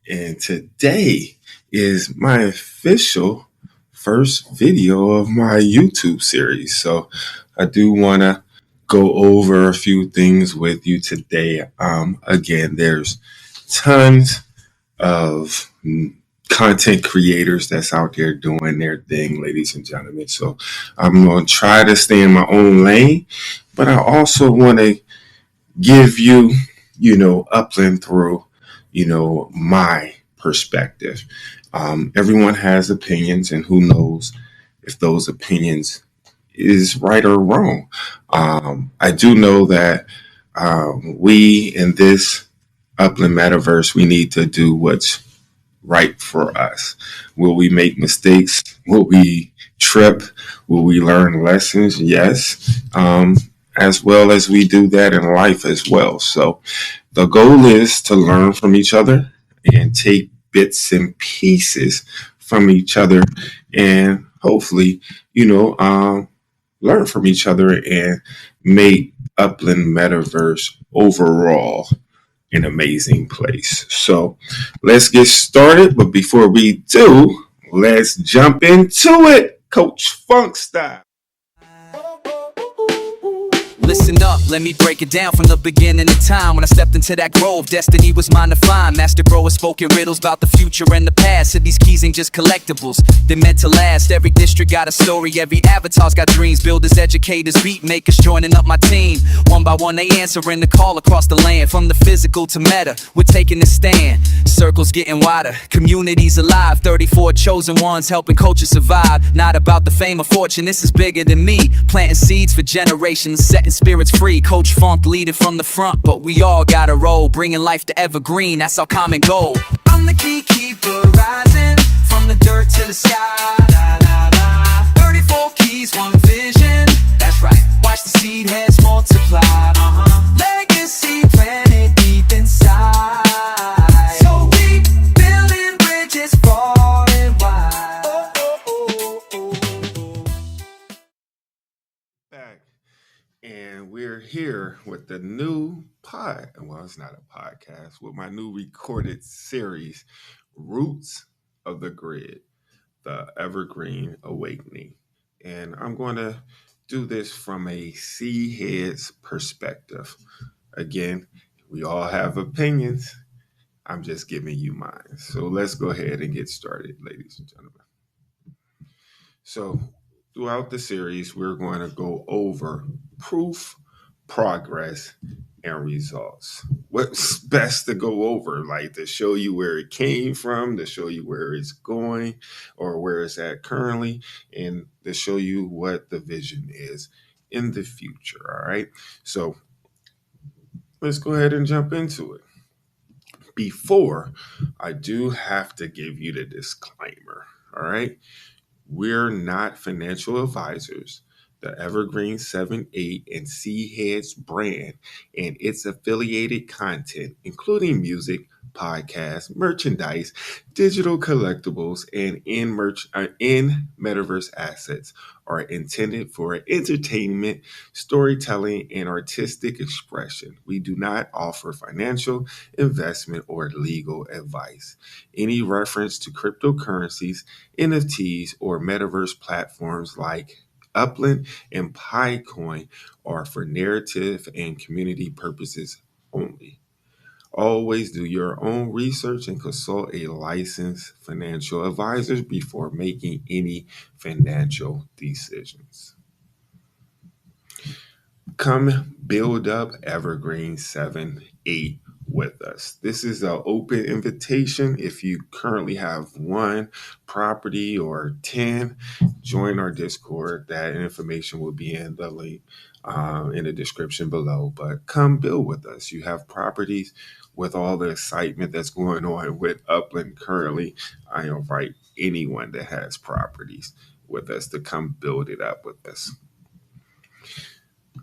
And today is my official first video of my YouTube series. So I do want to go over a few things with you today. Again, there's tons of content creators that's out there doing their thing, ladies and gentlemen. So I'm going to try to stay in my own lane, but I also want to give you, upland through, my perspective. Everyone has opinions, and who knows if those opinions is right or wrong. I do know that we in this upland metaverse, we need to do what's right for us. Will we make mistakes? Will we trip? Will we learn lessons? Yes. As well as we do that in life as well. So the goal is to learn from each other and take bits and pieces from each other and hopefully, learn from each other and make Upland Metaverse overall an amazing place. So let's get started. But before we do, let's jump into it, Coach Funk style. Listen up, let me break it down from the beginning of time. When I stepped into that grove, destiny was mine to find. Master growers spoken riddles about the future and the past. So these keys ain't just collectibles, they're meant to last. Every district got a story, every avatar's got dreams. Builders, educators, beat makers joining up my team. One by one they answering the call across the land. From the physical to meta, we're taking a stand. Circles getting wider, communities alive. 34 chosen ones helping culture survive. Not about the fame or fortune, this is bigger than me. Planting seeds for generations, setting spirits free. Coach Funk leading from the front, but we all got a role. Bringing life to Evergreen, that's our common goal. I'm the key keeper rising from the dirt to the sky. 34 keys, one vision. That's right, watch the seed heads multiply. Legacy planted deep inside. So we building bridges far and wide. Back. And we're here with the new it's not a podcast, with my new recorded series, Roots of the Grid, the Evergreen Awakening. And I'm going to do this from a sea head's perspective. Again, we all have opinions. I'm just giving you mine. So let's go ahead and get started, ladies and gentlemen. So throughout the series, we're going to go over proof, progress, and results. What's best to go over, like to show you where it came from, to show you where it's going or where it's at currently, and to show you what the vision is in the future. All right. So let's go ahead and jump into it. Before, I do have to give you the disclaimer. All right. We're not financial advisors. The Evergreen 7-8 and Sea Heads brand and its affiliated content, including music, podcasts, merchandise, digital collectibles, and in metaverse assets, are intended for entertainment, storytelling, and artistic expression. We do not offer financial, investment, or legal advice. Any reference to cryptocurrencies, NFTs, or metaverse platforms like Upland and Picoin are for narrative and community purposes only. Always do your own research and consult a licensed financial advisor before making any financial decisions. Come build up Evergreen 7-8 with us. This is an open invitation. If you currently have one property or 10, join our Discord. That information will be in the link in the description below. But come build with us. You have properties. With all the excitement that's going on with Upland currently, I invite anyone that has properties with us to come build it up with us.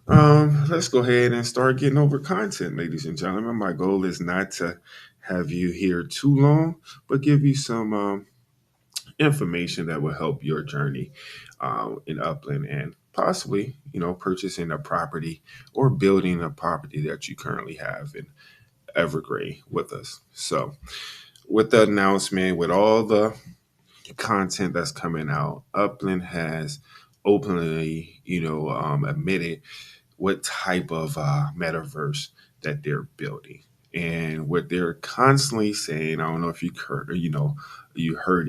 Let's go ahead and start getting over content, ladies and gentlemen. My goal is not to have you here too long, but give you some information that will help your journey in Upland and possibly, purchasing a property or building a property that you currently have in Evergreen with us. So with the announcement, with all the content that's coming out, Upland has openly, admitted what type of metaverse that they're building. And what they're constantly saying, I don't know if you heard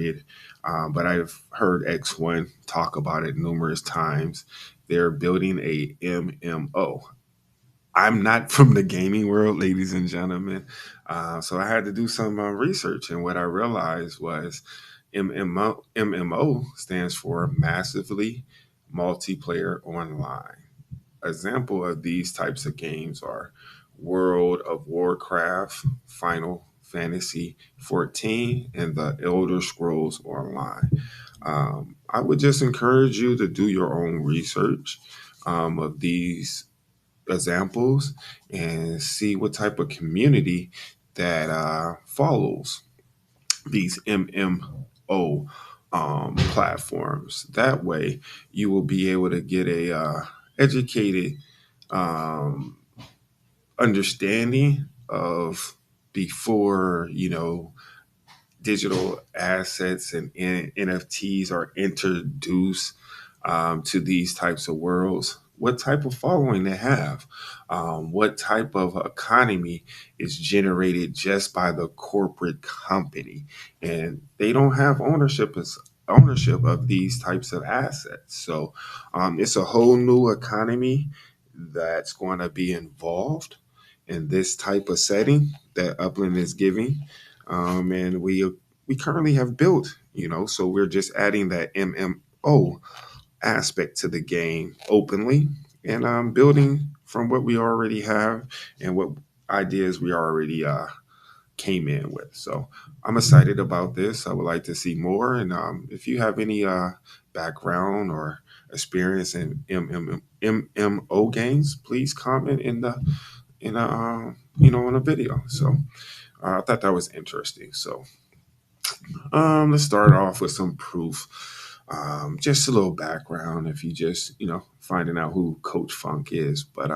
it, but I've heard X1 talk about it numerous times. They're building a MMO. I'm not from the gaming world, ladies and gentlemen. So I had to do some research. And what I realized was MMO stands for massively multiplayer online. Example of these types of games are World of Warcraft, Final Fantasy 14, and the Elder Scrolls Online. I would just encourage you to do your own research of these examples and see what type of community that follows these MMO platforms. That way, you will be able to get a educated um, understanding of before digital assets and NFTs are introduced to these types of worlds, what type of following they have, what type of economy is generated just by the corporate company, and they don't have ownership of these types of assets. So it's a whole new economy that's going to be involved in this type of setting that Upland is giving, and we currently have built, so we're just adding that MMO aspect to the game openly, and building from what we already have and what ideas we already came in with. So I'm excited about this. I would like to see more. And if you have any background or experience in MMO games, please comment in a video. So I thought that was interesting. So let's start off with some proof. Just a little background if you just, finding out who Coach Funk is. But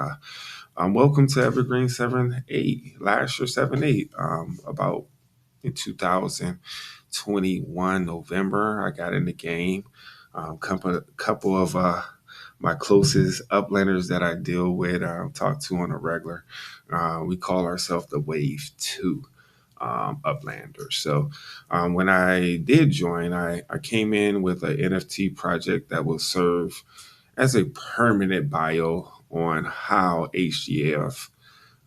welcome to Evergreen 7-8, Lahser 7-8. About in 2021, November, I got in the game. Couple of my closest uplanders that I deal with, talk to on a regular. We call ourselves the Wave 2 uplanders. So when I did join, I came in with an NFT project that will serve as a permanent bio on how HGF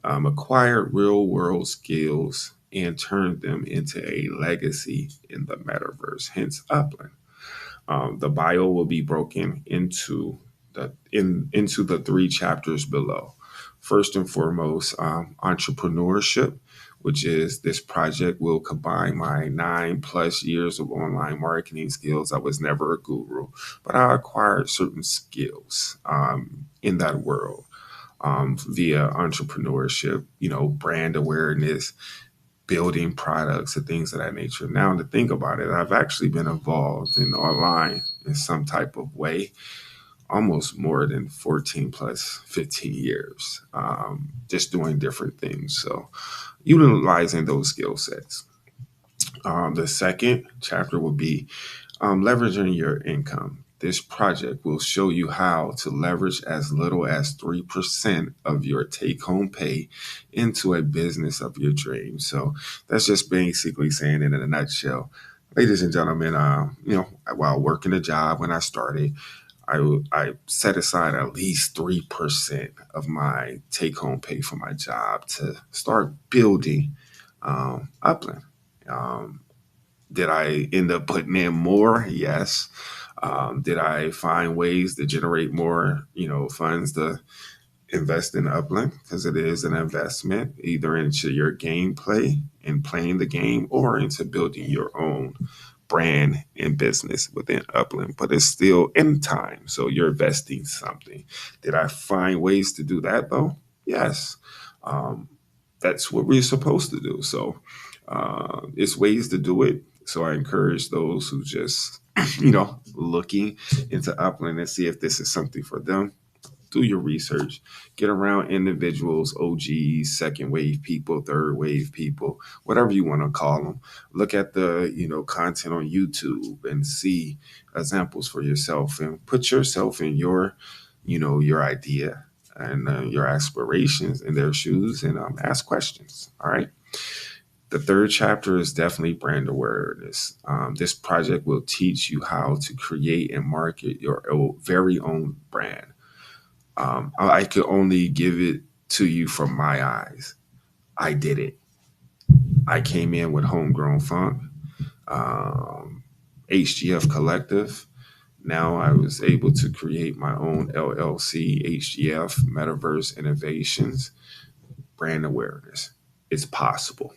acquired real world skills and turned them into a legacy in the metaverse, hence Upland. The bio will be broken into the three chapters below. First and foremost, entrepreneurship, which is this project will combine my 9+ years of online marketing skills. I was never a guru, but I acquired certain skills in that world via entrepreneurship, brand awareness, building products and things of that nature. Now to think about it, I've actually been involved in online in some type of way almost more than 14 plus 15 years, just doing different things. So utilizing those skill sets. The second chapter will be leveraging your income. This project will show you how to leverage as little as 3% of your take home pay into a business of your dreams. So that's just basically saying it in a nutshell. Ladies and gentlemen, while working a job when I started, I set aside at least 3% of my take home pay for my job to start building Upland. Um, did I end up putting in more? Yes. Did I find ways to generate more, funds to invest in Upland? Because it is an investment either into your gameplay and playing the game or into building your own brand and business within Upland. But it's still in time. So you're investing something. Did I find ways to do that though? Yes. Um, that's what we're supposed to do. So it's ways to do it. So I encourage those who just, looking into Upland and see if this is something for them. do your research, get around individuals, OGs, second wave people, third wave people, whatever you want to call them. Look at the, content on YouTube and see examples for yourself and put yourself in your idea and your aspirations in their shoes and ask questions. All right. The third chapter is definitely brand awareness. This project will teach you how to create and market your very own brand. I could only give it to you from my eyes. I did it. I came in with Homegrown Funk, HGF Collective. Now I was able to create my own LLC, HGF Metaverse Innovations, brand awareness. It's possible.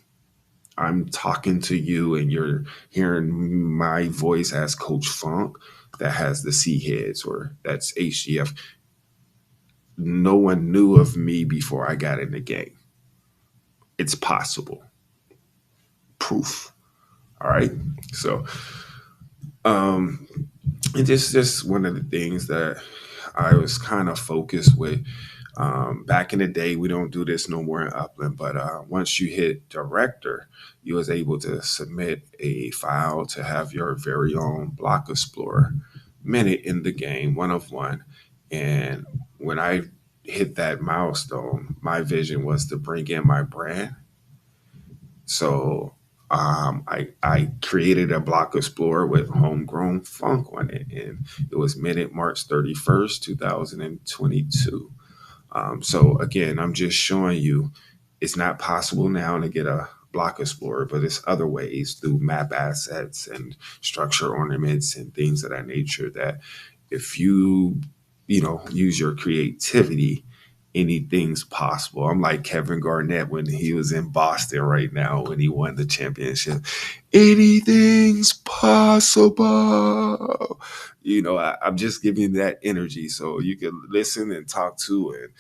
I'm talking to you and you're hearing my voice as Coach Funk that has the C heads or that's HGF. No one knew of me before I got in the game. It's possible. Proof. All right. So, um, and just one of the things that I was kind of focused with. Back in the day, we don't do this no more in Upland, but once you hit director, you was able to submit a file to have your very own block explorer minute in the game, one of one. And when I hit that milestone, my vision was to bring in my brand. So I created a block explorer with homegrown funk on it, and it was minute March 31st, 2022. So again, I'm just showing you it's not possible now to get a block explorer, but it's other ways through map assets and structure ornaments and things of that nature that if you use your creativity, anything's possible. I'm like Kevin Garnett when he was in Boston right now when he won the championship. Anything's possible. I'm just giving you that energy so you can listen and talk to and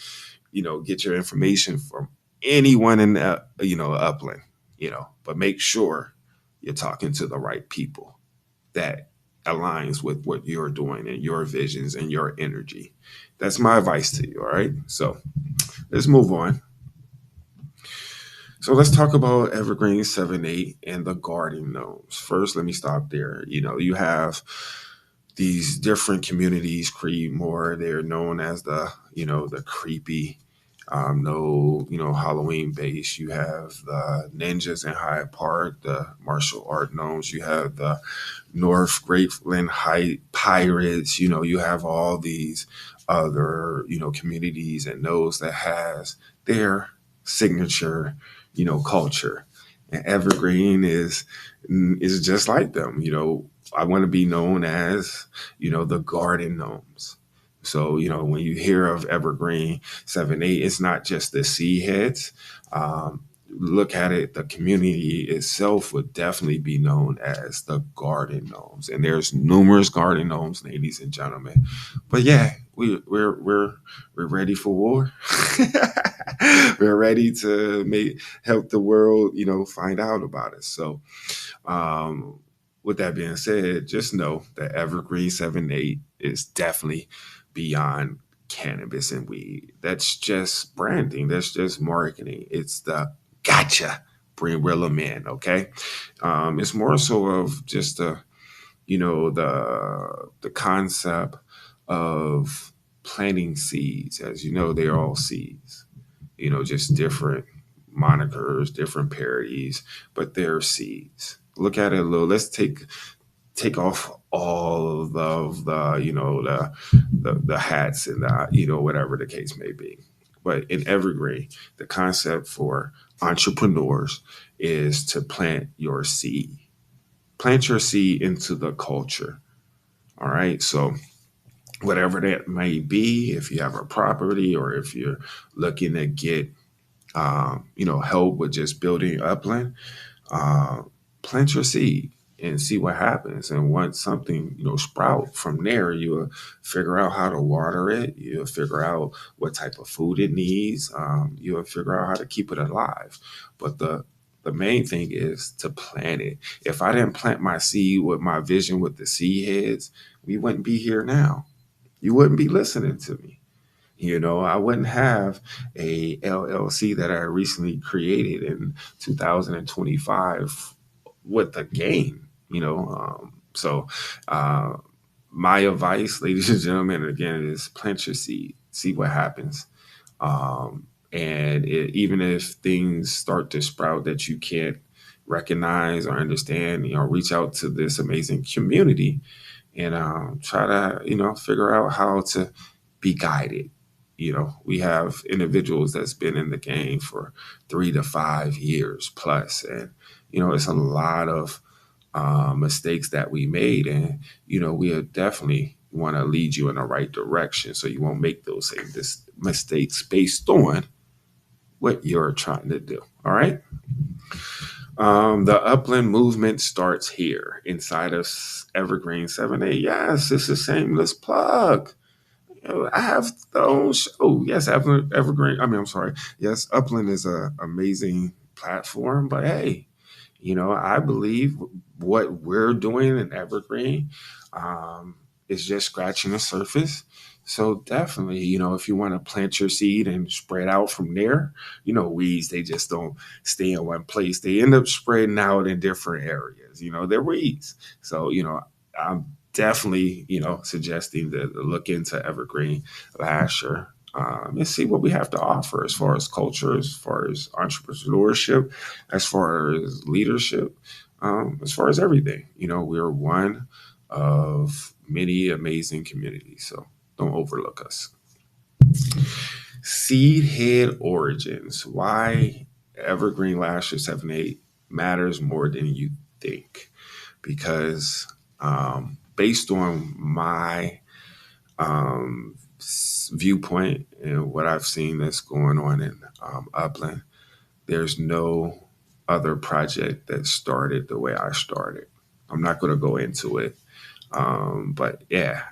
get your information from anyone in Upland, but make sure you're talking to the right people that aligns with what you're doing and your visions and your energy. That's my advice to you. All right. So let's move on. So let's talk about Evergreen 7-8 and the guardian gnomes. First, let me stop there. You have these different communities, Creedmoor. They're known as the creepy, no, Halloween base. You have the ninjas in Hyde Park, the martial art gnomes. You have the North Grapeland Height pirates. You have all these other, communities and those that has their signature, culture. And Evergreen is just like them. I want to be known as, the garden gnomes. So, when you hear of Evergreen 7-8, it's not just the sea heads. Look at it, the community itself would definitely be known as the garden gnomes. And there's numerous garden gnomes, ladies and gentlemen. But yeah, we're ready for war. We're ready to help the world, find out about it. So with that being said, just know that Evergreen 7-8 is definitely beyond cannabis and weed. That's just branding. That's just marketing. It's the gotcha, bring real them in. Okay, it's more so of just the concept of planting seeds. As you know, they're all seeds. Just different monikers, different parodies, but they're seeds. Look at it a little. Let's take off all of the hats and whatever the case may be. But in Evergreen, the concept for entrepreneurs is to plant your seed. Plant your seed into the culture. All right. So whatever that may be, if you have a property or if you're looking to get help with just building upland, plant your seed and see what happens. And once something, sprout from there, you'll figure out how to water it. You'll figure out what type of food it needs. You'll figure out how to keep it alive. But the main thing is to plant it. If I didn't plant my seed with my vision with the seed heads, we wouldn't be here now. You wouldn't be listening to me. I wouldn't have a LLC that I recently created in 2025 with a game. So uh, my advice, ladies and gentlemen, again, is plant your seed, see what happens. And even if things start to sprout that you can't recognize or understand, reach out to this amazing community and try to, figure out how to be guided. We have individuals that's been in the game for 3 to 5 years plus, and it's a lot of mistakes that we made, and we definitely want to lead you in the right direction so you won't make those same mistakes based on what you're trying to do. All right. The upland movement starts here inside of Evergreen 7A. Yes, it's a shameless plug. I have the own show. Yes, Evergreen. I'm sorry. Yes, Upland is an amazing platform, but hey, I believe what we're doing in Evergreen um, is just scratching the surface. So definitely, if you want to plant your seed and spread out from there, weeds, they just don't stay in one place. They end up spreading out in different areas. They're weeds. So, I'm definitely, suggesting to look into Evergreen Lahser and see what we have to offer as far as culture, as far as entrepreneurship, as far as leadership, as far as everything. We're one of many amazing communities. So don't overlook us. Seed head origins. Why Evergreen Lahser 7-8 matters more than you think. Because based on my viewpoint and what I've seen that's going on in Upland, there's no other project that started the way I started. I'm not going to go into it. But yeah,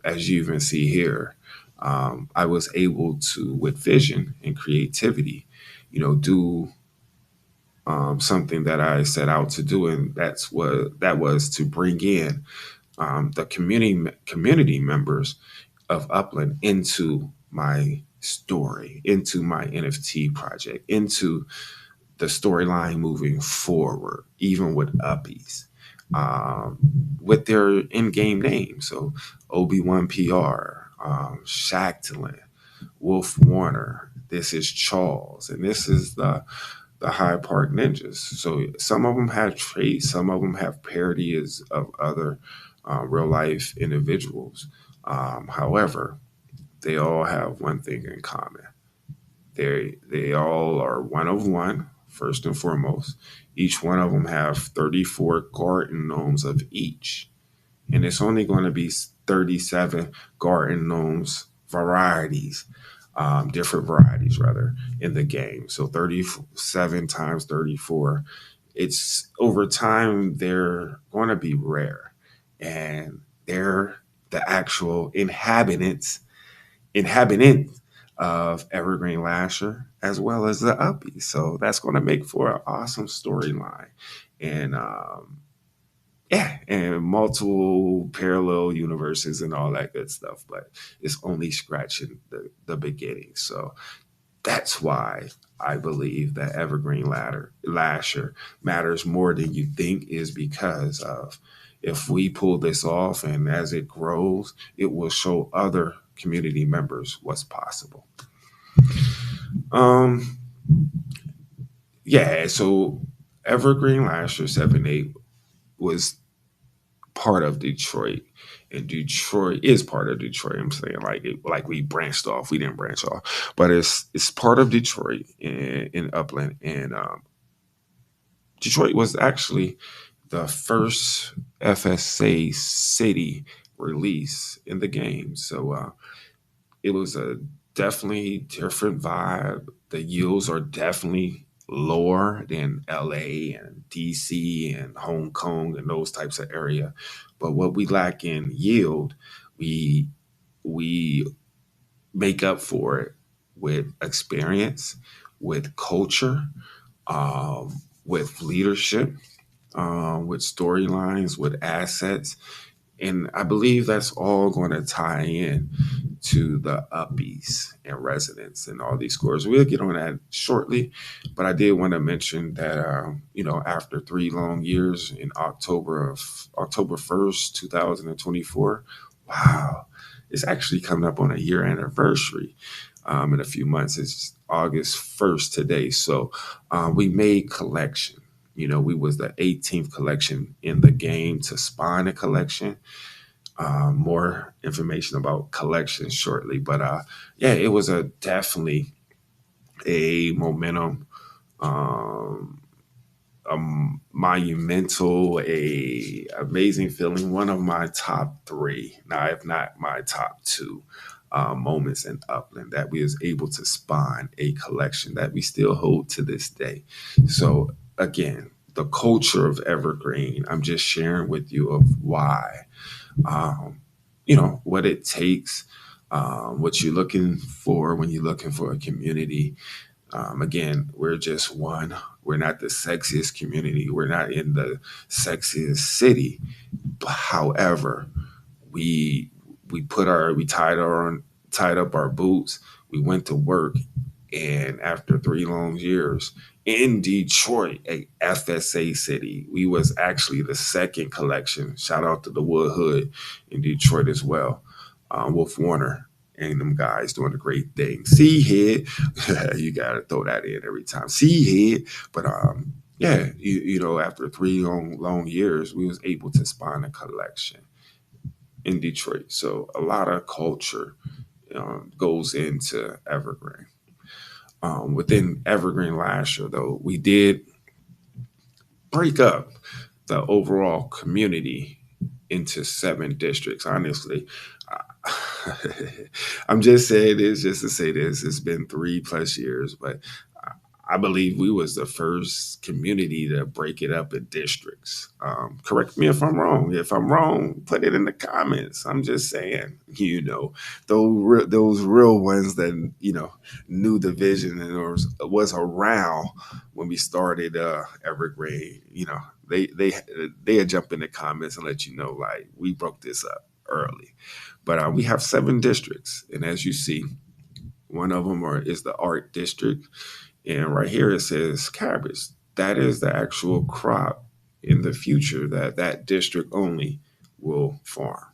as you even see here, I was able to, with vision and creativity, do something that I set out to do, and that was to bring in the community members of Upland into my story, into my NFT project, into the storyline moving forward, even with Uppies, um, with their in-game name. So Obi-Wan PR, Shacklin, Wolf Warner. This is Charles, and this is the High Park Ninjas. So some of them have traits, some of them have parodies of other real life individuals. However, they all have one thing in common. They all are one of one, first and foremost. Each one of them have 34 garden gnomes of each. And it's only going to be 37 garden gnomes varieties, different varieties rather, in the game. So 37 times 34. It's over time, they're going to be rare. And they're the actual inhabitant of Evergreen Lahser, as well as the Uppies. So that's going to make for an awesome storyline. And yeah, and multiple parallel universes and all that good stuff. But it's only scratching the beginning. So that's why I believe that Evergreen Lahser matters more than you think, is because of, if we pull this off and as it grows, it will show other community members what's possible. Um, yeah, so Evergreen Lahser 7-8 was part of Detroit, and Detroit is part of Detroit. I'm saying like we branched off. We didn't branch off, but it's part of Detroit in Upland, and Detroit was actually the first FSA city release in the game. So it was a definitely different vibe. The yields are definitely lower than LA and DC and Hong Kong and those types of area. But what we lack in yield, we we make up for it with experience, with culture, with leadership, with storylines, with assets. And I believe that's all going to tie in to the uppies and residents and all these scores. We'll get on that shortly, but I did want to mention that after 3 long years in October 1st, 2024, wow, it's actually coming up on a year anniversary in a few months. It's August 1st today, so we made collection. We was the 18th collection in the game to spawn a collection. More information about collections shortly, but yeah, it was a definitely a momentum, um, a monumental, a amazing feeling. One of my top three, now if not my top two, moments in Upland that we was able to spawn a collection that we still hold to this day. So again, the culture of Evergreen, I'm just sharing with you of why, um, what it takes, what you're looking for when you're looking for a community. Again, we're just one. We're not the sexiest community. We're not in the sexiest city. However, we we tied up our boots. We went to work, and after 3 long years in Detroit, a FSA city, we was actually the second collection. Shout out to the Wood Hood in Detroit as well. Wolf Warner and them guys doing a great thing. See head, you gotta throw that in every time. See head, but yeah, after 3 long years, we was able to spawn a collection in Detroit. So a lot of culture goes into Evergreen. Within Evergreen Lahser, though, we did break up the overall community into 7 districts. Honestly, I'm just saying this just to say this. It's been 3+ years, but I believe we was the first community to break it up in districts. Correct me if I'm wrong. If I'm wrong, put it in the comments. I'm just saying, those real ones that knew the vision and was around when we started Evergreen. They jump in the comments and let you know like we broke this up early. But we have 7 districts, and as you see, one of them is the art district. And right here it says cabbage. That is the actual crop in the future that district only will farm.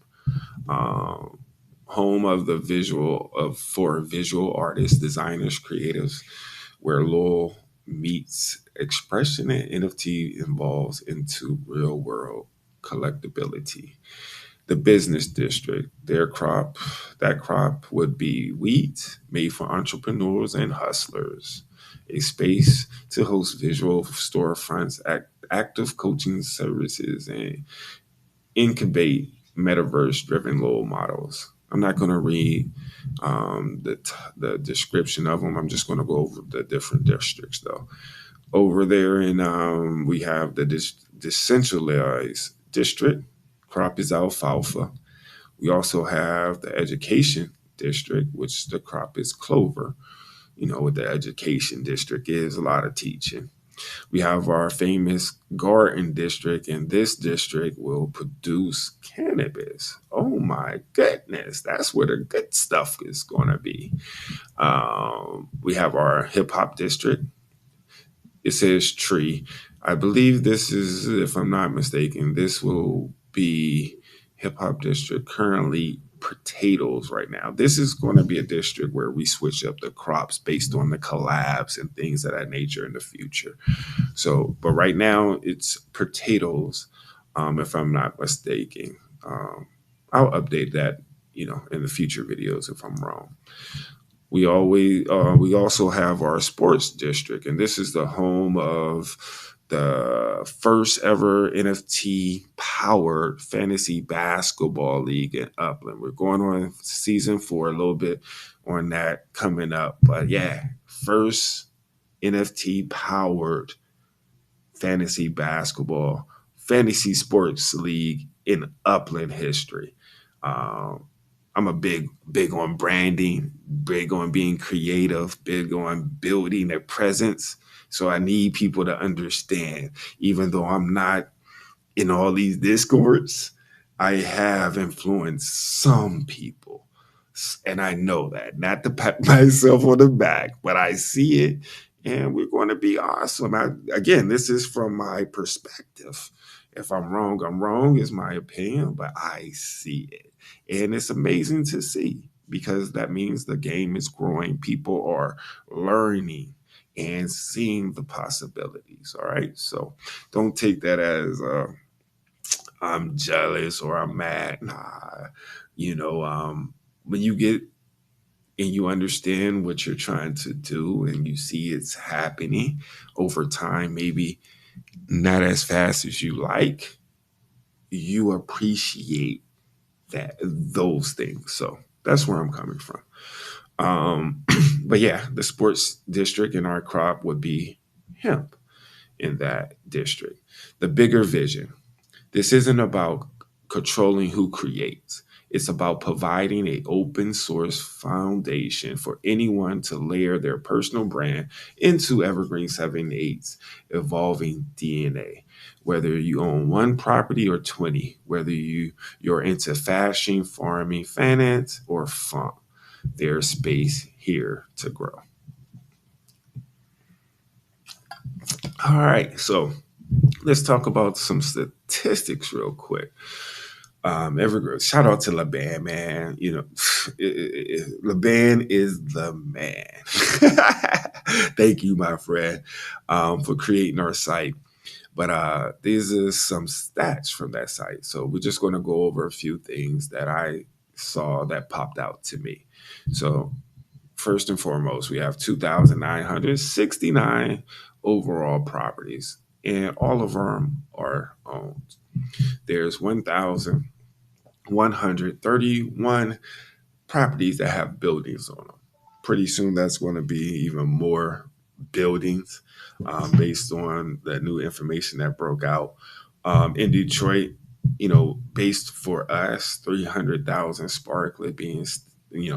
Um, Home of the for visual artists, designers, creatives, where Lowell meets expression and NFT involves into real world collectability. The business district, that crop would be wheat made for entrepreneurs and hustlers, a space to host visual storefronts, active coaching services, and incubate metaverse driven role models. I'm not going to read the description of them. I'm just going to go over the different districts though. Over there, and we have the decentralized district. Crop is alfalfa. We also have the education district, which the crop is clover. What the education district is, a lot of teaching. We have our famous garden district, and this district will produce cannabis. Oh my goodness, that's where the good stuff is going to be. We have our hip hop district. It says tree. I believe this is, if I'm not mistaken, this will be hip hop district currently potatoes right now. This is going to be a district where we switch up the crops based on the collabs and things of that nature in the future. So, but right now it's potatoes, if I'm not mistaken. I'll update that, in the future videos if I'm wrong. We also have our sports district, and this is the home of the first ever NFT powered fantasy basketball league in Upland. We're going on season 4, a little bit on that coming up, but yeah, first NFT powered fantasy sports league in Upland history. Um, I'm a big on branding, big on being creative, big on building a presence. So I need people to understand, even though I'm not in all these discords, I have influenced some people. And I know that, not to pat myself on the back, but I see it and we're going to be awesome. Again, this is from my perspective. If I'm wrong, I'm wrong, is my opinion, but I see it. And it's amazing to see because that means the game is growing. People are learning and seeing the possibilities. All right. So don't take that as I'm jealous or I'm mad. Nah, when you get and you understand what you're trying to do and you see it's happening over time, maybe not as fast as you like, you appreciate those things. So that's where I'm coming from. Um, but yeah, the sports district in our crop would be hemp in that district. The bigger vision. This isn't about controlling who creates. It's about providing a open source foundation for anyone to layer their personal brand into Evergreen 7/8's evolving DNA. Whether you own one property or 20, whether you're into fashion, farming, finance, or fun, there's space here to grow. All right, so let's talk about some statistics real quick. Evergreen, shout out to LeBan, man. LeBan is the man. Thank you, my friend, for creating our site. But these are some stats from that site. So we're just going to go over a few things that I saw that popped out to me. So first and foremost, we have 2,969 overall properties, and all of them are owned. There's 1,131 properties that have buildings on them. Pretty soon, that's going to be even more buildings based on the new information that broke out. In Detroit, based for us, 300,000 sparklet being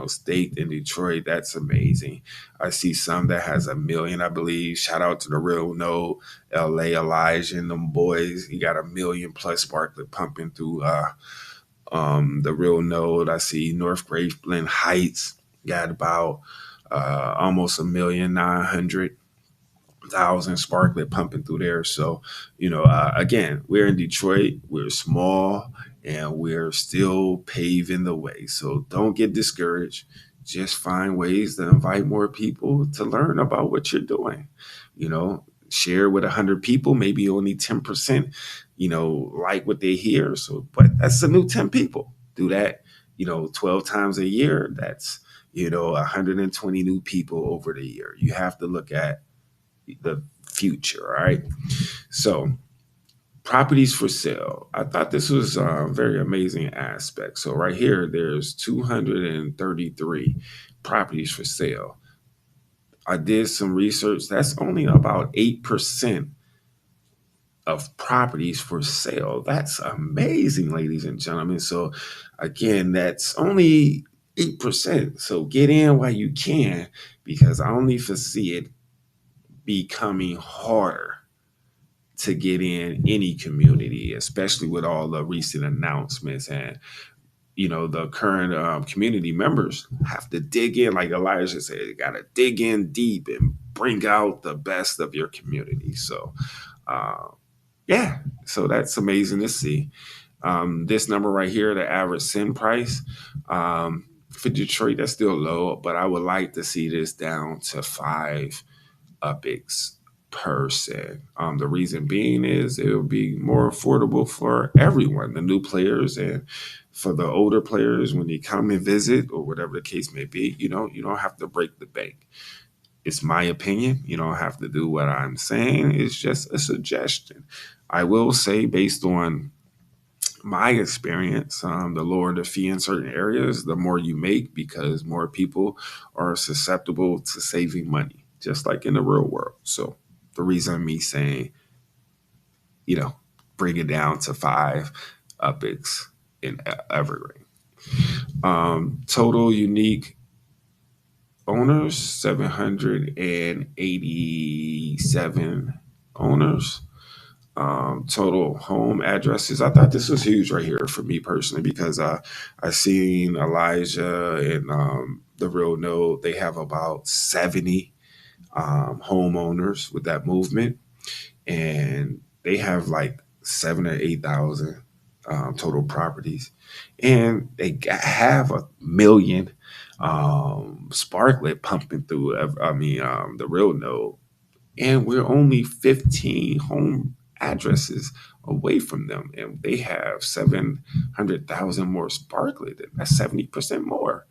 staked in Detroit. That's amazing. I see some that has 1 million, I believe. Shout out to the Real Node, LA Elijah and them boys. He got 1 million plus sparklet pumping through the Real Node. I see North Grapeland Heights got about almost 1,900,000 sparklet pumping through there. So, again, we're in Detroit, we're small, and we're still paving the way. So don't get discouraged. Just find ways to invite more people to learn about what you're doing. Share with 100 people, maybe only 10%, like what they hear. So, but that's a new 10 people. Do that, 12 times a year. That's, 120 new people over the year. You have to look at the future, all right? So, properties for sale. I thought this was a very amazing aspect. So, right here, there's 233 properties for sale. I did some research. That's only about 8% of properties for sale. That's amazing, ladies and gentlemen. So, again, that's only 8%. So, get in while you can because I only foresee it becoming harder to get in any community, especially with all the recent announcements and the current community members have to dig in, like Elijah said, you got to dig in deep and bring out the best of your community. So, yeah, so that's amazing to see. This number right here, the average sin price for Detroit, that's still low, but I would like to see this down to 5 UPIX person. The reason being is it will be more affordable for everyone, the new players and for the older players when they come and visit or whatever the case may be. You don't have to break the bank. It's my opinion. You don't have to do what I'm saying. It's just a suggestion. I will say, based on my experience, the lower the fee in certain areas, the more you make because more people are susceptible to saving money, just like in the real world. So the reason me saying, bring it down to 5 UPIX in Evergreen. Total unique owners, 787 owners. total home addresses. I thought this was huge right here for me personally because I seen Elijah and the Real Node. They have about 70 homeowners with that movement, and they have like 7 or 8 thousand total properties, and have 1 million sparklet pumping through. The Real Node, and we're only 15 home addresses away from them, and they have 700,000 more sparklet. That's 70% more.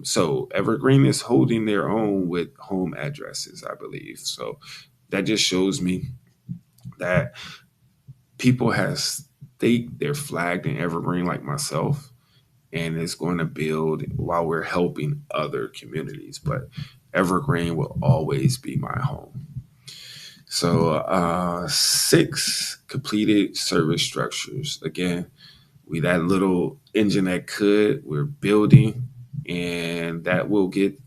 So Evergreen is holding their own with home addresses, I believe. So that just shows me that people has they're flagged in Evergreen like myself, and it's going to build while we're helping other communities. But Evergreen will always be my home. So 6 completed service structures. Again, we that little engine that we're building, and that will get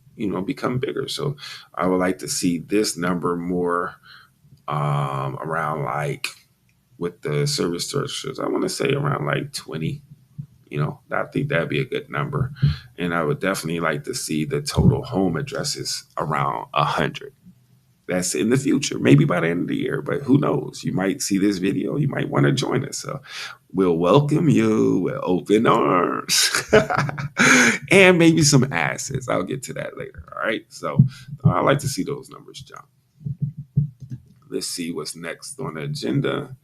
become bigger. So I would like to see this number more around, like, with the service structures. I want to say around like 20. I think that'd be a good number, and I would definitely like to see the total home addresses around 100. That's in the future, maybe by the end of the year, but who knows? You might see this video, you might want to join us. So we'll welcome you with open arms and maybe some assets. I'll get to that later. All right. So I like to see those numbers jump. Let's see what's next on the agenda.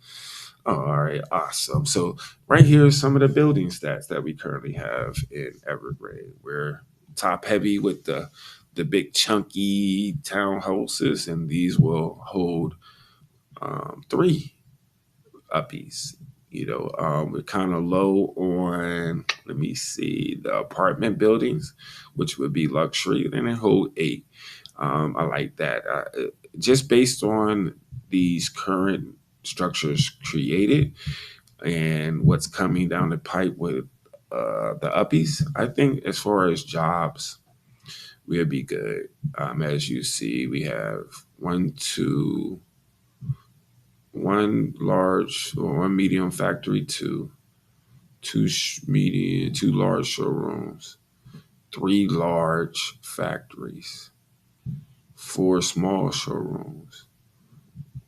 All right, awesome. So right here are some of the building stats that we currently have in Evergreen. We're top heavy with the big chunky townhouses, and these will hold 3 uppies. We're kind of low on, let me see, the apartment buildings, which would be luxury, and it hold 8. I like that. Just based on these current structures created and what's coming down the pipe with the uppies, I think as far as jobs, we'll be good. As you see, we have one large or one medium factory, two medium, 2 large showrooms, 3 large factories, 4 small showrooms,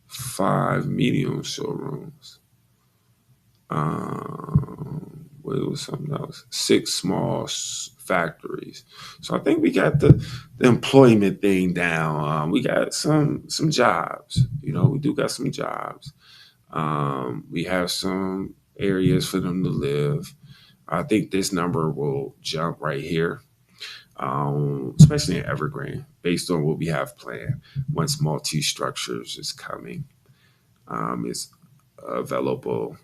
5 medium showrooms. What was something else? 6 small factories. So I think we got the employment thing down. We got some jobs. We do got some jobs. We have some areas for them to live. I think this number will jump right here, especially in Evergreen, based on what we have planned. Once multi-structures is coming, is available.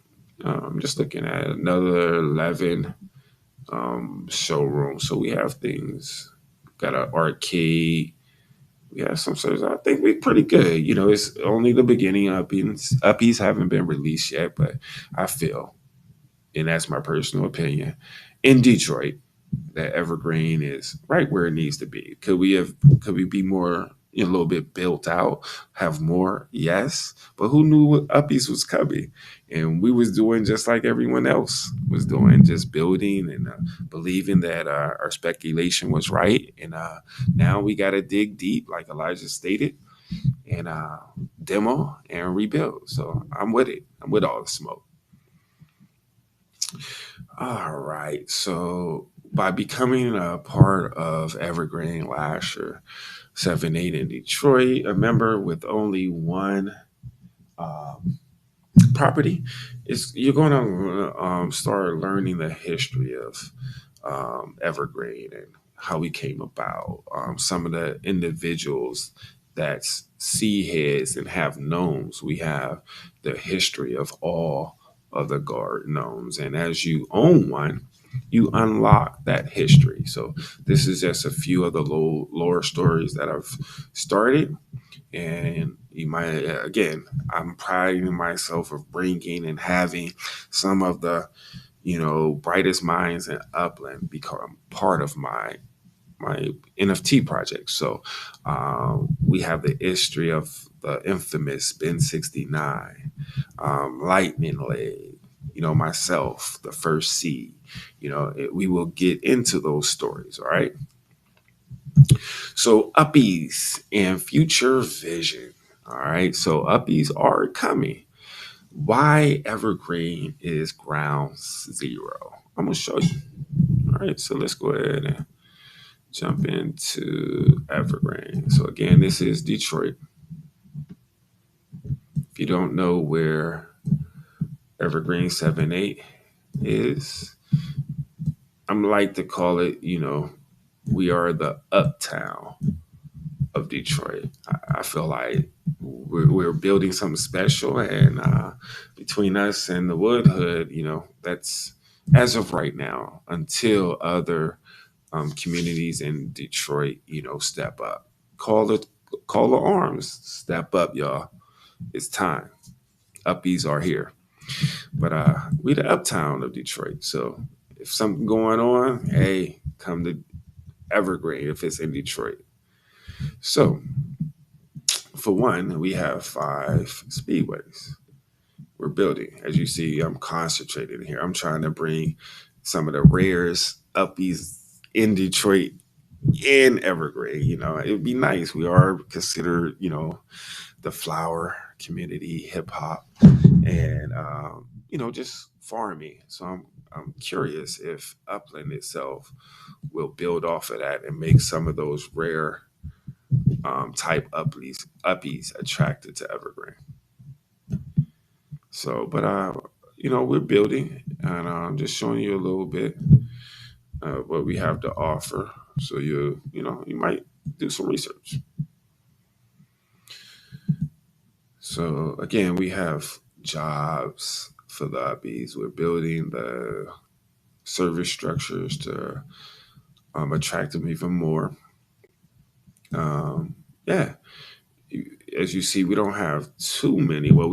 I'm just looking at another 11 showrooms. So we have things. Got an arcade. We have some service. I think we're pretty good. It's only the beginning. Uppies haven't been released yet, but I feel, and that's my personal opinion, in Detroit, that Evergreen is right where it needs to be. Could we be more, a little bit built out, have more? Yes, but who knew what uppies was coming? And we was doing just like everyone else was doing, just building and believing that our speculation was right. And now we got to dig deep, like Elijah stated, and demo and rebuild. So I'm with it. I'm with all the smoke. All right. So by becoming a part of Evergreen Lahser 7-8 in Detroit, a member with only one property, you're going to start learning the history of Evergreen and how we came about. Some of the individuals that's sea heads and have gnomes. We have the history of all of the guard gnomes, and as you own one, you unlock that history. So this is just a few of the lore stories that I've started. And you might, again, I'm priding myself of bringing and having some of the, brightest minds in Upland become part of my NFT project. So we have the history of the infamous Ben 69, Lightning Leg, myself, the first C. We will get into those stories, all right? So, uppies and future vision. All right. So, uppies are coming. Why Evergreen is ground zero. I'm going to show you. All right. So, let's go ahead and jump into Evergreen. So, again, this is Detroit. If you don't know where Evergreen 7-8 is, I'm like to call it, we are the uptown of Detroit. I feel like we're building something special, and between us and the Wood Hood, that's as of right now until other communities in Detroit, step up. Call the arms, step up, y'all. It's time. Uppies are here, but we the uptown of Detroit. So if something going on, hey, come to Evergreen if it's in Detroit. So for one, we have 5 speedways we're building. As you see, I'm concentrated here. I'm trying to bring some of the rarest uppies in Detroit in Evergreen. It would be nice. We are considered, the flower community, hip hop, and just farming. So I'm curious if Upland itself will build off of that and make some of those rare type uppies attracted to Evergreen. So, but we're building, and I'm just showing you a little bit of what we have to offer. So you might do some research. So again, we have jobs for the uppies. We're building the service structures to attract them even more. Yeah, as you see, we don't have too many. Well,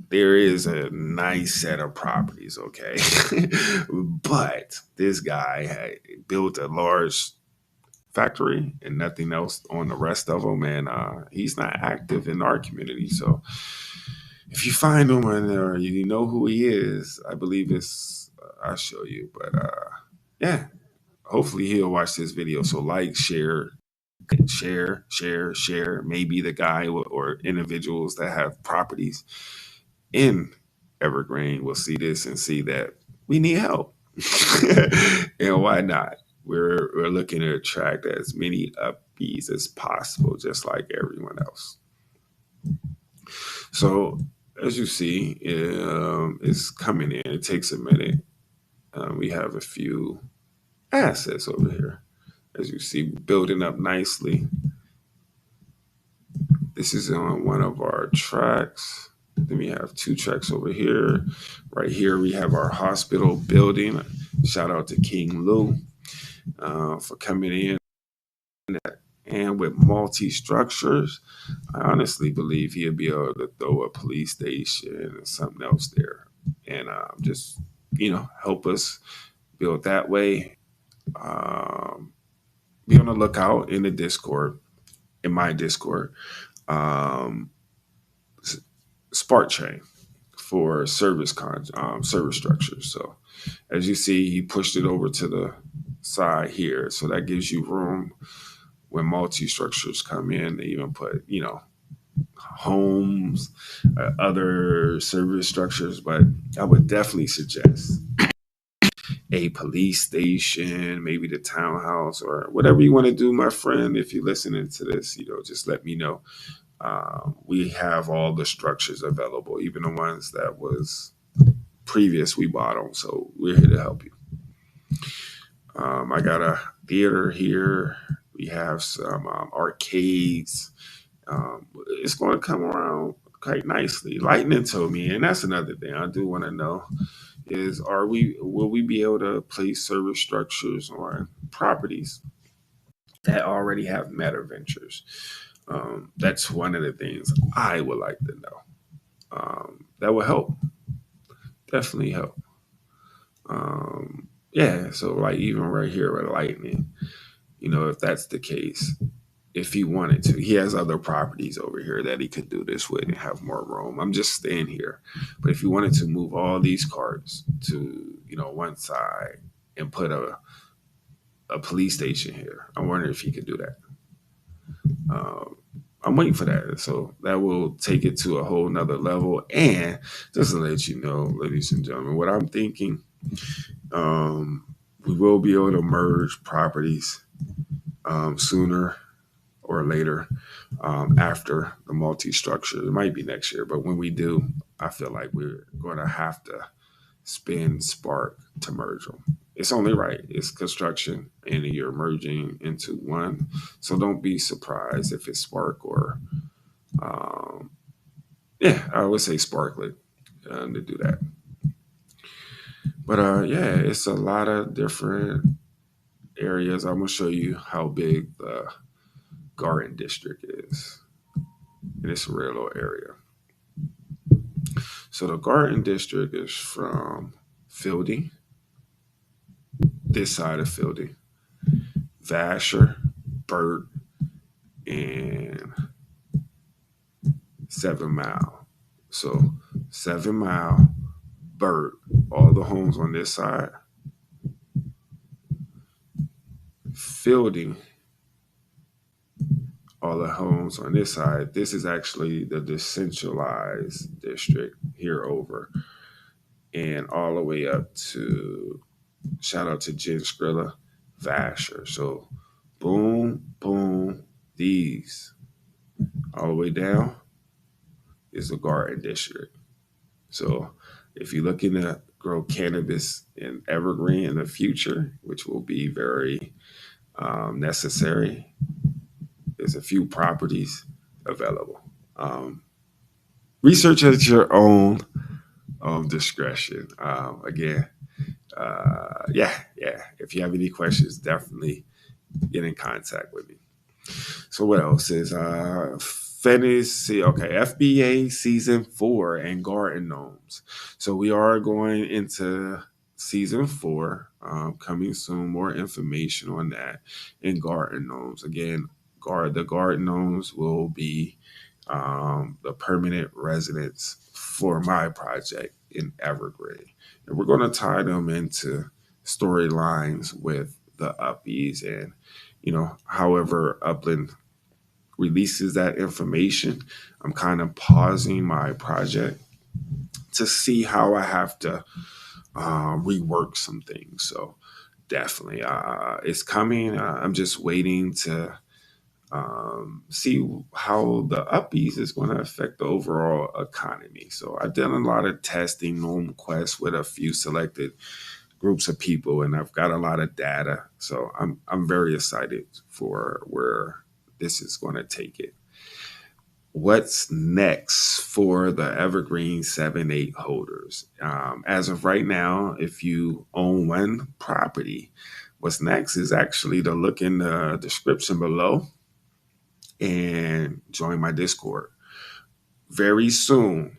there is a nice set of properties, okay? But this guy had built a large factory and nothing else on the rest of them, and he's not active in our community. So if you find him or you know who he is, I believe I'll show you. But yeah, hopefully he'll watch this video. So like, share. Maybe the guy or individuals that have properties in Evergreen will see this and see that we need help. And why not? We're looking to attract as many upbees as possible, just like everyone else. So as you see, it's coming in. It takes a minute. We have a few assets over here. As you see, building up nicely. This is on one of our tracks. Then we have 2 tracks over here. Right here, we have our hospital building. Shout out to King Lou for coming in. And with multi-structures, I honestly believe he'll be able to throw a police station and something else there. And just, help us build that way. Be on the lookout in the Discord, in my Discord. Um, Spark Chain for service structures. So as you see, he pushed it over to the side here. So that gives you room when multi-structures come in. They even put, homes, other service structures. But I would definitely suggest a police station, maybe the townhouse or whatever you want to do, my friend. If you're listening to this, just let me know. We have all the structures available, even the ones that was previous we bought them. So we're here to help you. I got a theater here. We have some arcades. It's going to come around quite nicely. Lightning told me, and that's another thing I do want to know is will we be able to place service structures on properties that already have meta ventures? That's one of the things I would like to know. That will help. Definitely help. Yeah, so like even right here with lightning, if that's the case, if he wanted to. He has other properties over here that he could do this with and have more room. I'm just staying here. But if he wanted to move all these cards to, one side and put a police station here, I wonder if he could do that. I'm waiting for that. So that will take it to a whole nother level. And just to let you know, ladies and gentlemen, what I'm thinking, we will be able to merge properties sooner or later after the multi-structure. It might be next year, but when we do, I feel like we're going to have to spend Spark to merge them. It's only right. It's construction, and you're merging into one. So don't be surprised if it's Spark or, I would say Sparklet to do that. But it's a lot of different areas. I'm gonna show you how big the Garden District is. And it's a real little area. So the Garden District is from Fielding, this side of Fielding, Vasher, Burt, and 7 Mile. So 7 Mile, Burt, all the homes on this side. Fielding, all the homes on this side. This is actually the decentralized district here over. And all the way up to, shout out to Jen Skrilla, Vasher. So boom, boom, these. All the way down is the Garden District. So if you're looking to grow cannabis in Evergreen in the future, which will be very necessary, there's a few properties available. Research at your own discretion. Again, if you have any questions, definitely get in contact with me. So what else is FBA season 4 and Garden Gnomes. So we are going into season 4 coming soon. More information on that in Garden Gnomes. Again, the Garden Gnomes will be the permanent residents for my project in Evergreen. And we're going to tie them into storylines with the Uppies and, however Upland releases that information. I'm kind of pausing my project to see how I have to rework some things. So definitely it's coming. I'm just waiting to see how the Uppies is going to affect the overall economy. So I've done a lot of testing, Gnome Quest with a few selected groups of people, and I've got a lot of data. So I'm very excited for where this is going to take it. What's next for the Evergreen 7/8 holders? As of right now, if you own one property, what's next is actually to look in the description below and join my Discord. Very soon,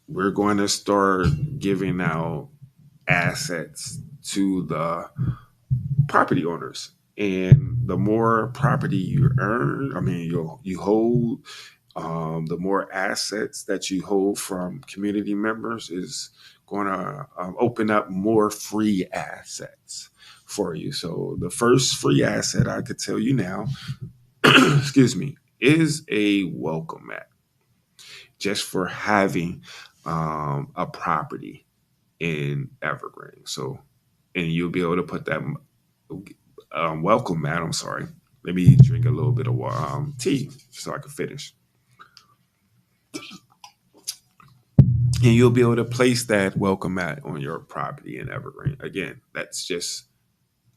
we're going to start giving out assets to the property owners. And the more property you earn, you hold, the more assets that you hold from community members is going to open up more free assets for you. So the first free asset I could tell you now, excuse me, is a welcome mat, just for having a property in Evergreen. So, and you'll be able to put that welcome mat. I'm sorry. Let me drink a little bit of tea so I can finish. And you'll be able to place that welcome mat on your property in Evergreen. Again, that's just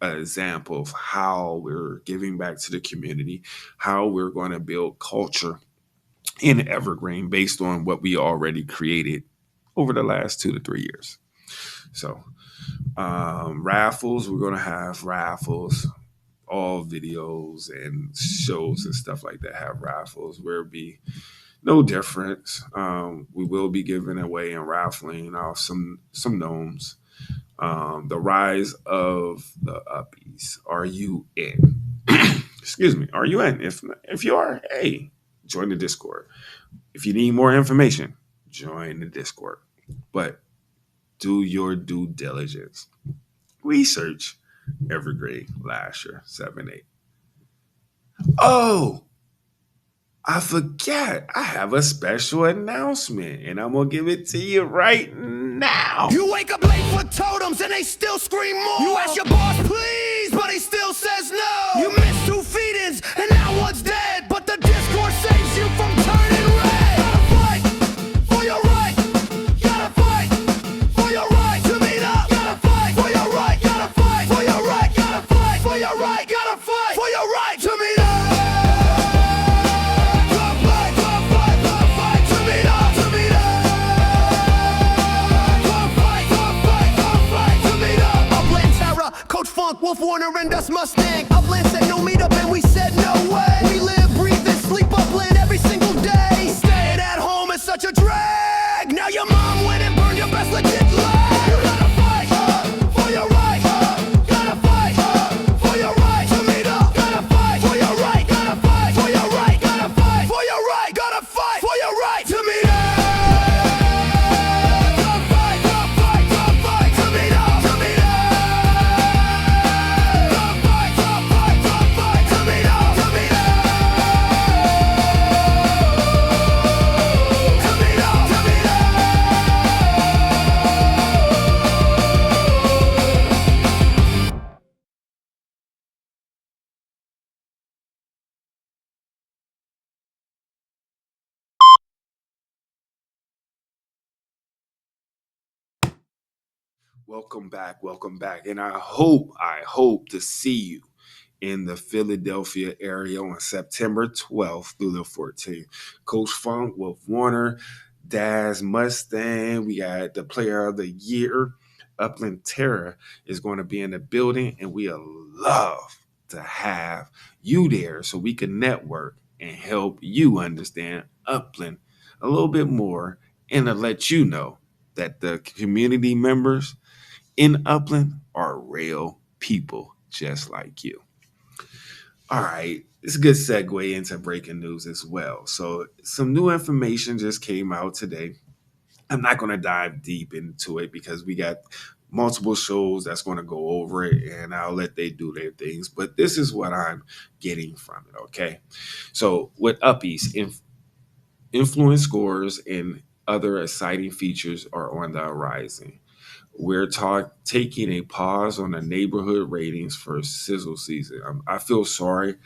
an example of how we're giving back to the community, how we're going to build culture in Evergreen based on what we already created over the last 2 to 3 years. So raffles, we're going to have raffles, all videos and shows and stuff like that have raffles. Where it'll be no difference. We will be giving away and raffling off some gnomes. The rise of the Uppies. Are you in? Excuse me. Are you in? If you are, hey, join the Discord. If you need more information, join the Discord. But do your due diligence. Research Evergreen Lahser 7-8. Oh, I forget. I have a special announcement, and I'm gonna give it to you right now. You wake up late for totems and they still scream more. You ask your boss please, but he still says no. You missed 2 feedings and now one's dead, but the Discord saves you from turning red. Gotta fight for your right. Gotta fight for your right to meet up. Gotta fight for your right. Gotta fight for your right. Gotta fight for your right. Gotta fight for your right to meet up. Wolf Warner and us Mustang. Upland said no meetup and we said no way. We live, breathe, and sleep Upland every single day. Staying at home is such a drag. Now your mom went and burned your best legit lag. You gotta fight for your right. Gotta fight for your right to meet up. Gotta fight for your right. Gotta fight for your right. Gotta fight for your right. Gotta fight for your right to meet up. Welcome back. Welcome back. And I hope to see you in the Philadelphia area on September 12th through the 14th. Coach Funk, Wolf Warner, Daz Mustang. We got the player of the year. Upland Terra is going to be in the building, and we love to have you there so we can network and help you understand Upland a little bit more and to let you know that the community members in Upland are real people just like you. All right, it's a good segue into breaking news as well. So, some new information just came out today. I'm not going to dive deep into it because we got multiple shows that's going to go over it, and I'll let they do their things. But this is what I'm getting from it, okay? So, with Uppies, influence scores and other exciting features are on the horizon. We're taking a pause on the neighborhood ratings for sizzle season. I feel sorry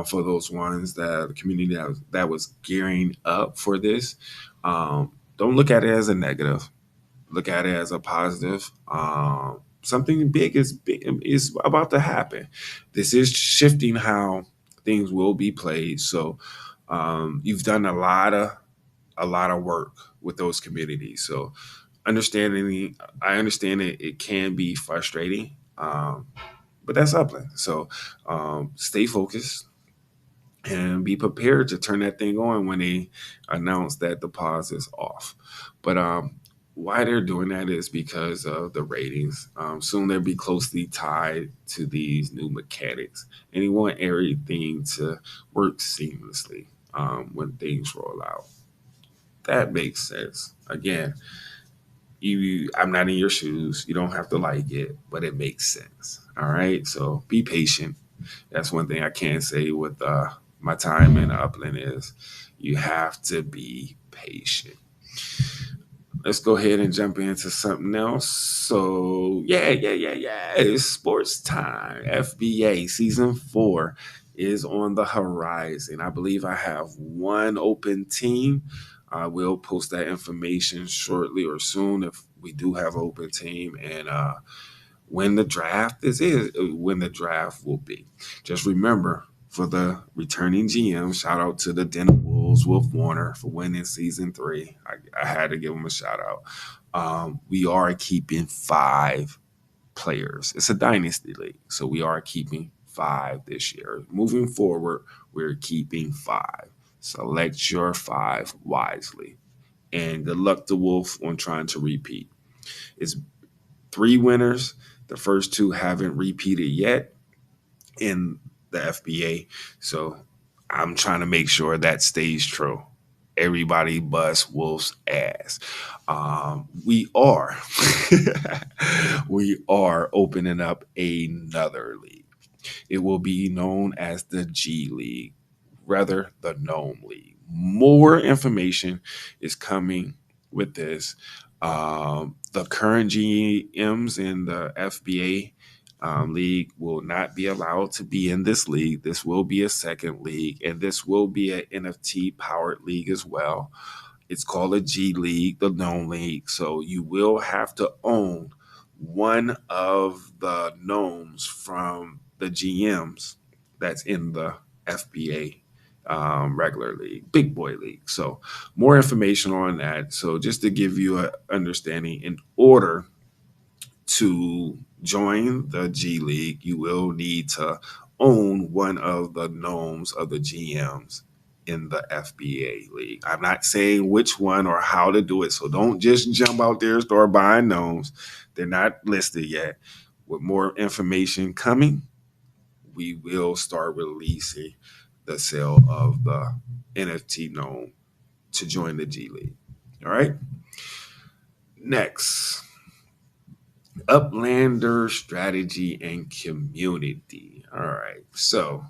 for those ones that the community that was gearing up for this. Don't look at it as a negative. Look at it as a positive. Something is about to happen. This is shifting how things will be played. So you've done a lot of work with those communities. So I understand it can be frustrating, but that's Upland. So stay focused and be prepared to turn that thing on when they announce that the pause is off. But why they're doing that is because of the ratings. Soon they'll be closely tied to these new mechanics, and you want everything to work seamlessly when things roll out. That makes sense. Again, I'm not in your shoes. You don't have to like it, but it makes sense. All right. So be patient. That's one thing I can say with my time in Upland is you have to be patient. Let's go ahead and jump into something else. So yeah. It's sports time. FBA season 4 is on the horizon. I believe I have one open team. I will post that information shortly or soon if we do have an open team and when the draft is when the draft will be. Just remember for the returning GM, shout out to the Denver Wolves, Wolf Warner for winning season 3. I had to give him a shout out. We are keeping 5 players. It's a dynasty league, so we are keeping 5 this year. Moving forward, we're keeping 5. Select your 5 wisely. And good luck to Wolf on trying to repeat. It's 3 winners. The first 2 haven't repeated yet. And the FBA. So I'm trying to make sure that stays true. Everybody bust Wolf's ass. We are we are opening up another league. It will be known as the G League, rather the Gnome League. More information is coming with this. The current GMs in the FBA league will not be allowed to be in this league. This will be a second league, and this will be an NFT powered league as well. It's called a G League, the Gnome League. So you will have to own one of the gnomes from the GMs that's in the FBA regular league, big boy league. So more information on that. So just to give you an understanding, in order to join the G League, you will need to own one of the gnomes of the GMs in the FBA league. I'm not saying which one or how to do it, so don't just jump out there and start buying gnomes. They're not listed yet. With more information coming, we will start releasing the sale of the NFT gnome to join the G League. All right. Next, Uplander strategy and community. All right. So,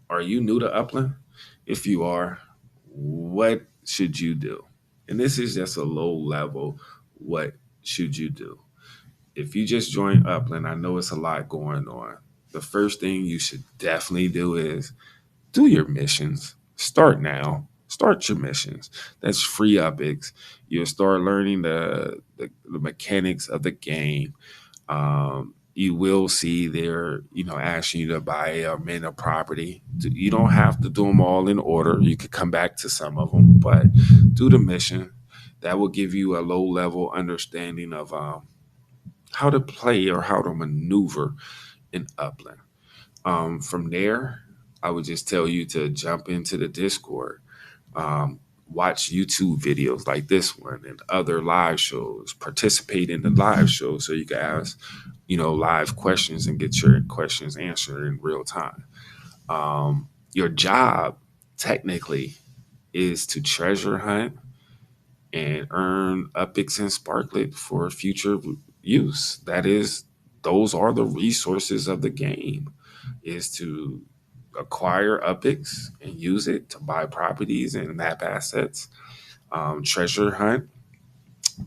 are you new to Upland? If you are, what should you do? And this is just a low level. What should you do? If you just joined Upland, I know it's a lot going on. The first thing you should definitely do is do your missions. Start now. Start your missions. That's free UpX. You'll start learning the mechanics of the game. You will see they're asking you to buy or mint a property. You don't have to do them all in order. You could come back to some of them, but do the mission. That will give you a low level understanding of how to play or how to maneuver in Upland. From there, I would just tell you to jump into the Discord, um, watch YouTube videos like this one and other live shows, participate in the live shows so you can ask, live questions and get your questions answered in real time. Your job, technically, is to treasure hunt and earn Upix and Sparklet for future use. Those are the resources of the game, is to acquire Upix and use it to buy properties and map assets, treasure hunt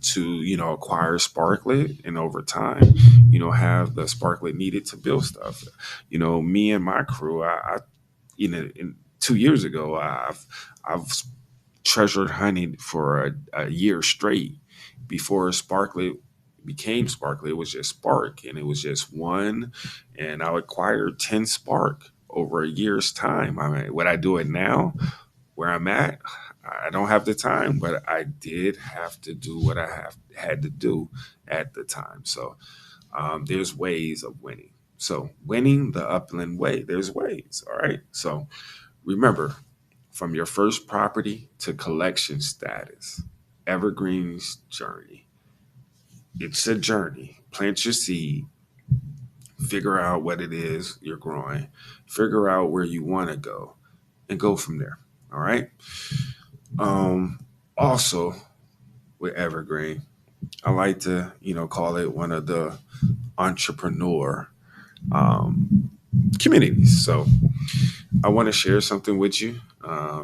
to acquire Sparklet, and over time have the Sparklet needed to build stuff. Me and my crew, I in 2 years ago, I've treasure hunted for a year straight before Sparklet became Sparklet. It was just Spark, and it was just one, and I acquired 10 Spark over a year's time. I mean, would I do it now where I'm at? I don't have the time, but I did have to do what I had to do at the time. So there's ways of winning. So winning the Upland way, there's ways. All right. So remember, from your first property to collection status, Evergreen's journey. It's a journey. Plant your seed, figure out what it is you're growing, figure out where you want to go, and go from there. All right. Also, with Evergreen, I like to, call it one of the entrepreneur um, communities. So I want to share something with you.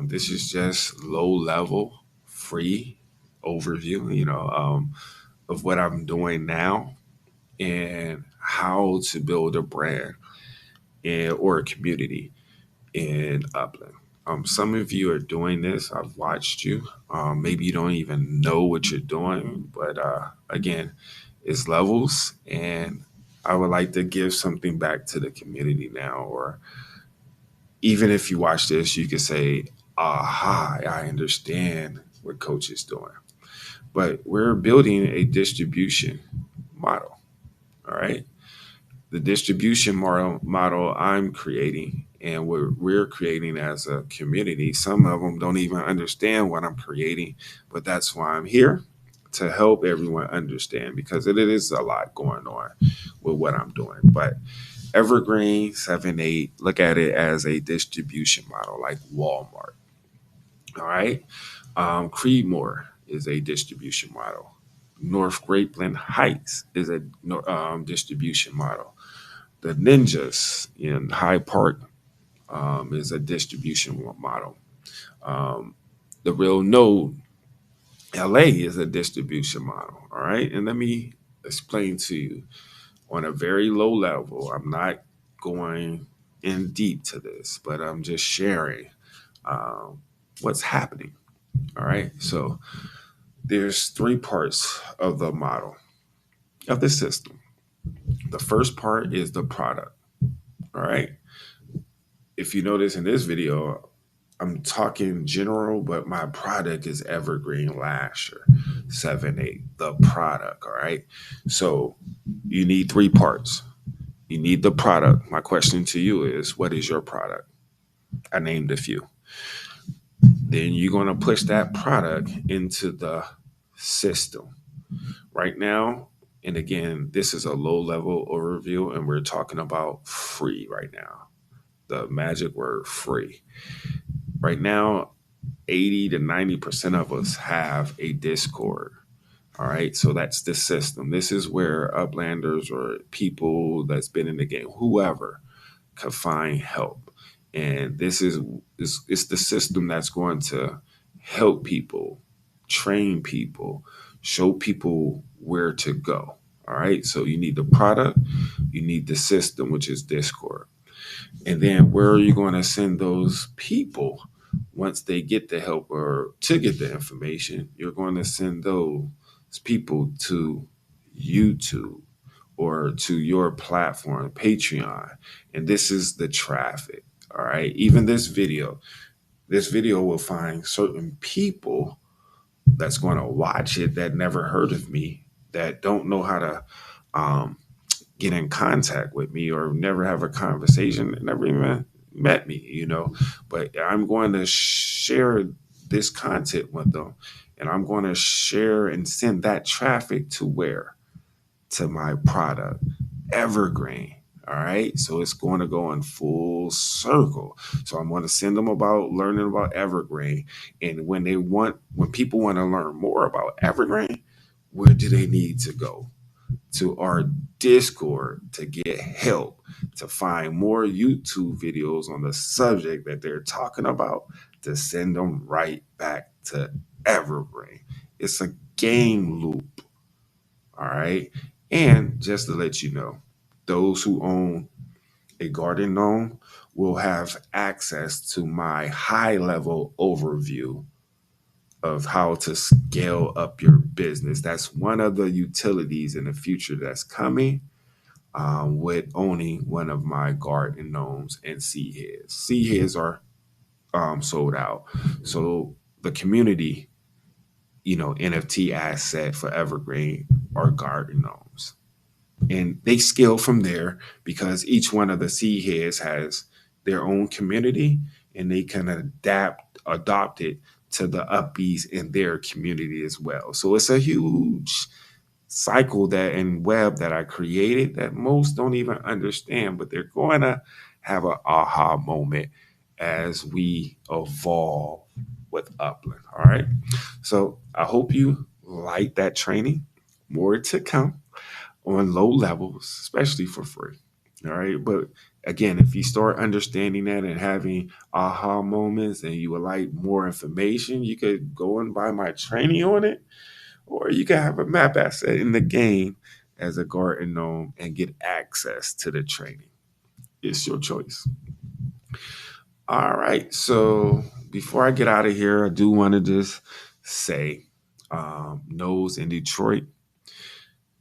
This is just low level, free overview, of what I'm doing now and how to build a brand or a community in Upland. Some of you are doing this. I've watched you. Maybe you don't even know what you're doing, but again, it's levels, and I would like to give something back to the community now. Or even if you watch this, you could say, "Aha, I understand what Coach is doing." But we're building a distribution model. All right, the distribution model I'm creating and we're creating as a community. Some of them don't even understand what I'm creating, but that's why I'm here, to help everyone understand, because it is a lot going on with what I'm doing. But Evergreen 7-8, look at it as a distribution model like Walmart. All right. Creedmoor is a distribution model. North Grapeland Heights is a distribution model. The Ninjas in Hyde Park is a distribution model. Um, the Real Node LA is a distribution model. All right. And let me explain to you on a very low level. I'm not going in deep to this, but I'm just sharing um, what's happening. All right. So there's three parts of the model of the system. The first part is the product. All right. If you notice in this video, I'm talking general, but my product is Evergreen Lahser 7-8, the product. All right. So you need three parts. You need the product. My question to you is, what is your product? I named a few. Then you're going to push that product into the system. Right now, and again, this is a low level overview, and we're talking about free right now. The magic word free. Right now, 80 to 90% of us have a Discord. All right. So that's the system. This is where uplanders or people that's been in the game, whoever, can find help. And this is it's the system that's going to help people, train people, show people where to go. All right. So you need the product, you need the system, which is Discord. And then where are you going to send those people once they get the help or to get the information? You're going to send those people to YouTube or to your platform, Patreon. And this is the traffic. All right. Even this video will find certain people that's going to watch it that never heard of me, that don't know how to um, get in contact with me or never have a conversation, never even met me, But I'm going to share this content with them, and I'm going to share and send that traffic to where? To my product, Evergreen. All right. So it's going to go in full circle. So I'm going to send them about learning about Evergreen. And when people want to learn more about Evergreen, where do they need to go? To our Discord to get help, to find more YouTube videos on the subject that they're talking about, to send them right back to Evergreen. It's a game loop. All right. And just to let you know, those who own a garden gnome will have access to my high level overview of how to scale up your business. That's one of the utilities in the future that's coming with owning one of my garden gnomes and seed heads. Seed heads are sold out. So the community, NFT asset for Evergreen are garden gnomes. And they scale from there because each one of the seed heads has their own community, and they can adopt it to the upbees in their community as well. So it's a huge cycle that and web that I created that most don't even understand, but they're going to have an aha moment as we evolve with Upland. All right. So I hope you like that training. More to come on low levels, especially for free. All right. But again, if you start understanding that and having aha moments and you would like more information, you could go and buy my training on it, or you can have a map asset in the game as a garden gnome and get access to the training. It's your choice. All right. So before I get out of here, I do want to just say, Nose in Detroit,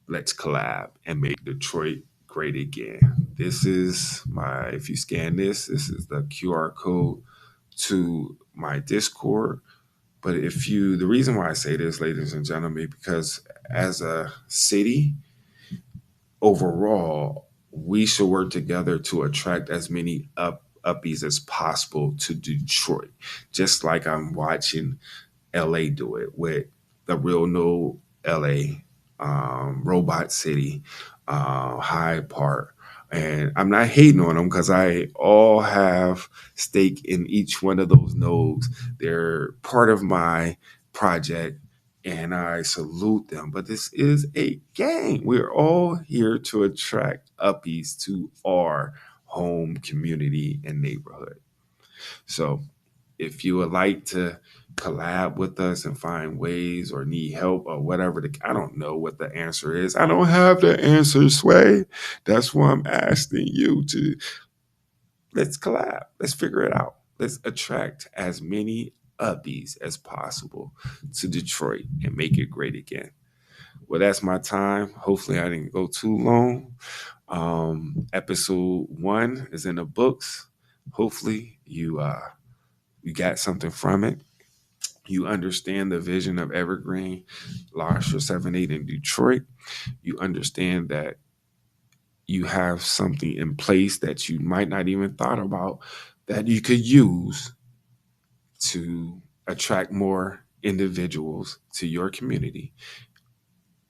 let's collab and make Detroit great again. This is if you scan this is the QR code to my Discord. But the reason why I say this, ladies and gentlemen, because as a city, overall, we should work together to attract as many uppies as possible to Detroit. Just like I'm watching LA do it with the Real No LA, Robot City, Hyde Park, And I'm not hating on them because I all have stake in each one of those nodes. They're part of my project and I salute them. But this is a game. We're all here to attract uppies to our home, community, and neighborhood. So if you would like to collab with us and find ways or need help or whatever, I don't know what the answer is. I don't have the answer, Sway. That's why I'm asking you to let's collab. Let's figure it out. Let's attract as many uppies as possible to Detroit and make it great again. Well, that's my time. Hopefully I didn't go too long. Episode 1 is in the books. Hopefully you got something from it. You understand the vision of Evergreen Lahser 78 in Detroit. You understand that you have something in place that you might not even thought about that you could use to attract more individuals to your community.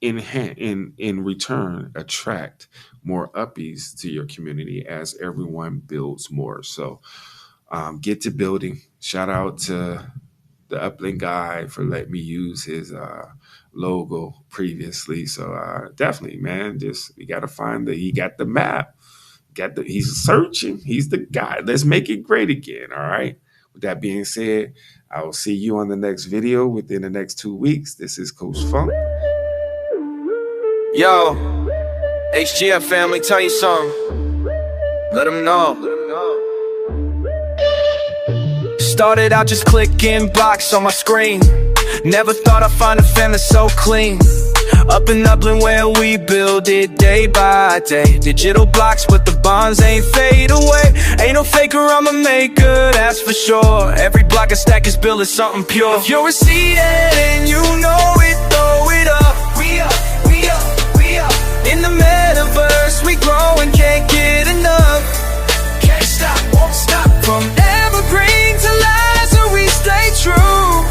In return, attract more uppies to your community as everyone builds more. So get to building. Shout out to the Upland guy for letting me use his logo previously. So definitely, man, we got to find he got the map. He's searching. He's the guy. Let's make it great again. All right. With that being said, I will see you on the next video within the next 2 weeks. This is Coach Funk. Yo, HGF family, tell you something. Let them know. Started out just clicking blocks on my screen. Never thought I'd find a family so clean. Up in Upland where we build it day by day. Digital blocks but the bonds ain't fade away. Ain't no faker, I'm a maker, that's for sure. Every block and stack is built as something pure. If you're a seed and you know it, throw it up. We up, we up, we up. In the Metaverse we grow and can't get enough. Can't stop, won't stop. From Evergreen to Lahser we stay true.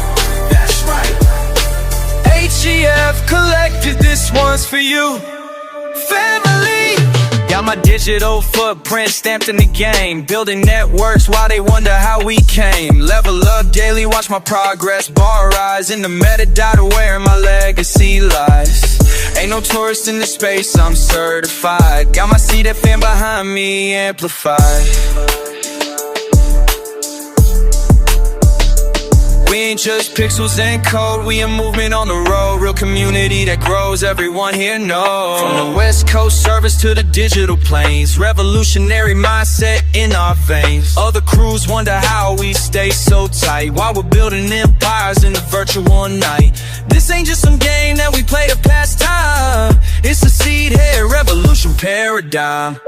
That's right. HGF Collective, this one's for you. Family. Got my digital footprint stamped in the game. Building networks while they wonder how we came. Level up daily, watch my progress bar rise. In the metadata where my legacy lies. Ain't no tourist in this space, I'm certified. Got my CDFM behind me, amplified. We ain't just pixels and code, we a movement on the road. Real community that grows, everyone here knows. From the West Coast service to the digital plains, revolutionary mindset in our veins. Other crews wonder how we stay so tight while we're building empires in the virtual night. This ain't just some game that we play to pass time. It's a seed head revolution paradigm.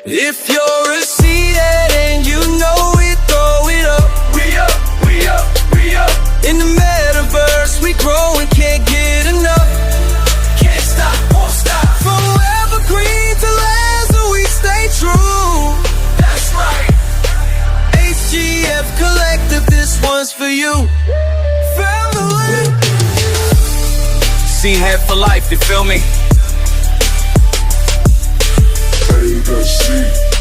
If you're a seed head and you know it, throw it up. We up. We up, we up. In the Metaverse we grow and can't get enough. Can't stop, won't stop. From Evergreen to Lahser we stay true. That's right. HGF Collective, this one's for you. Family. Seed head for life, you feel me? Legacy.